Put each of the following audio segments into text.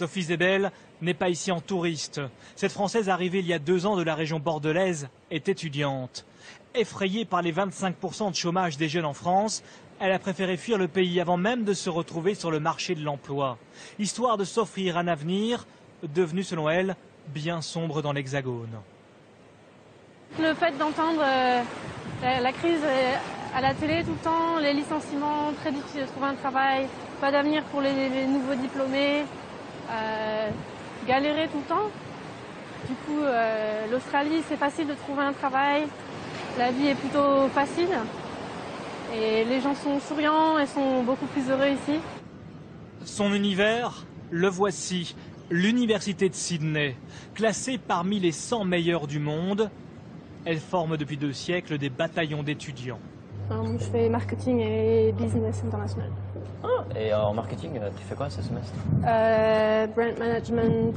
Sophie Zebel n'est pas ici en touriste. Cette Française arrivée il y a 2 ans de la région bordelaise est étudiante. Effrayée par les 25% de chômage des jeunes en France, elle a préféré fuir le pays avant même de se retrouver sur le marché de l'emploi, histoire de s'offrir un avenir devenu, selon elle, bien sombre dans l'Hexagone. Le fait d'entendre la crise à la télé tout le temps, les licenciements, très difficile de trouver un travail, pas d'avenir pour les nouveaux diplômés, galérer tout le temps. Du coup, l'Australie, c'est facile de trouver un travail, la vie est plutôt facile et les gens sont souriants et sont beaucoup plus heureux ici. Son univers, le voici, l'université de Sydney, classée parmi les 100 meilleures du monde. Elle forme depuis 2 siècles des bataillons d'étudiants. Je fais marketing et business international. Ah, et en marketing, tu fais quoi ce semestre? Brand management,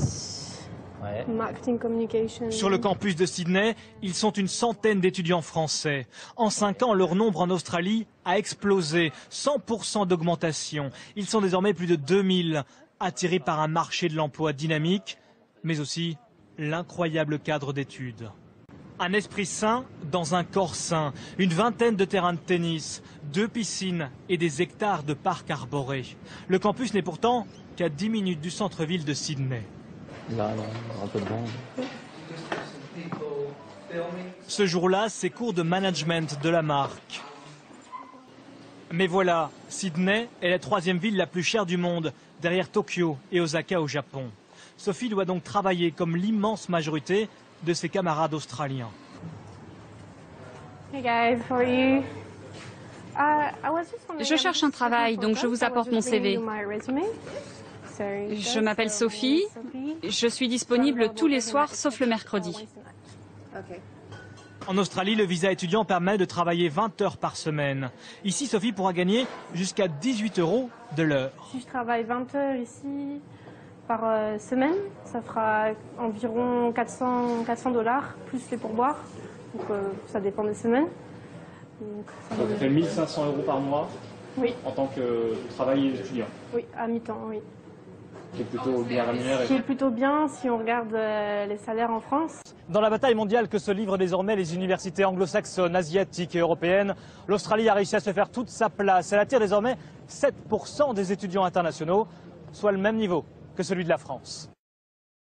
Ouais. marketing communication. Sur le campus de Sydney, ils sont une centaine d'étudiants français. En 5 ans, leur nombre en Australie a explosé, 100% d'augmentation. Ils sont désormais plus de 2000, attirés par un marché de l'emploi dynamique, mais aussi l'incroyable cadre d'études. Un esprit sain dans un corps sain, une vingtaine de terrains de tennis, 2 piscines et des hectares de parcs arborés. Le campus n'est pourtant qu'à 10 minutes du centre-ville de Sydney. Là, non, un peu de vent. Ce jour-là, c'est cours de management de la marque. Mais voilà, Sydney est la 3e ville la plus chère du monde, derrière Tokyo et Osaka au Japon. Sophie doit donc travailler comme l'immense majorité de ses camarades australiens. Hey guys, how are you? Je cherche un travail, donc je vous apporte mon CV. Je m'appelle Sophie. Je suis disponible tous les soirs, sauf le mercredi. En Australie, le visa étudiant permet de travailler 20 heures par semaine. Ici, Sophie pourra gagner jusqu'à 18 € de l'heure. Si je travaille 20 heures ici par semaine, ça fera environ 400 $, plus les pourboires. Donc ça dépend des semaines. Donc, Ça fait 1 500 € par mois, oui, en tant que travailleur étudiant. oui, à mi-temps, oui. C'est plutôt bien rémunéré. Ce qui est plutôt bien si on regarde les salaires en France. Dans la bataille mondiale que se livrent désormais les universités anglo-saxonnes, asiatiques et européennes, l'Australie a réussi à se faire toute sa place. Elle attire désormais 7% des étudiants internationaux, soit le même niveau que celui de la France.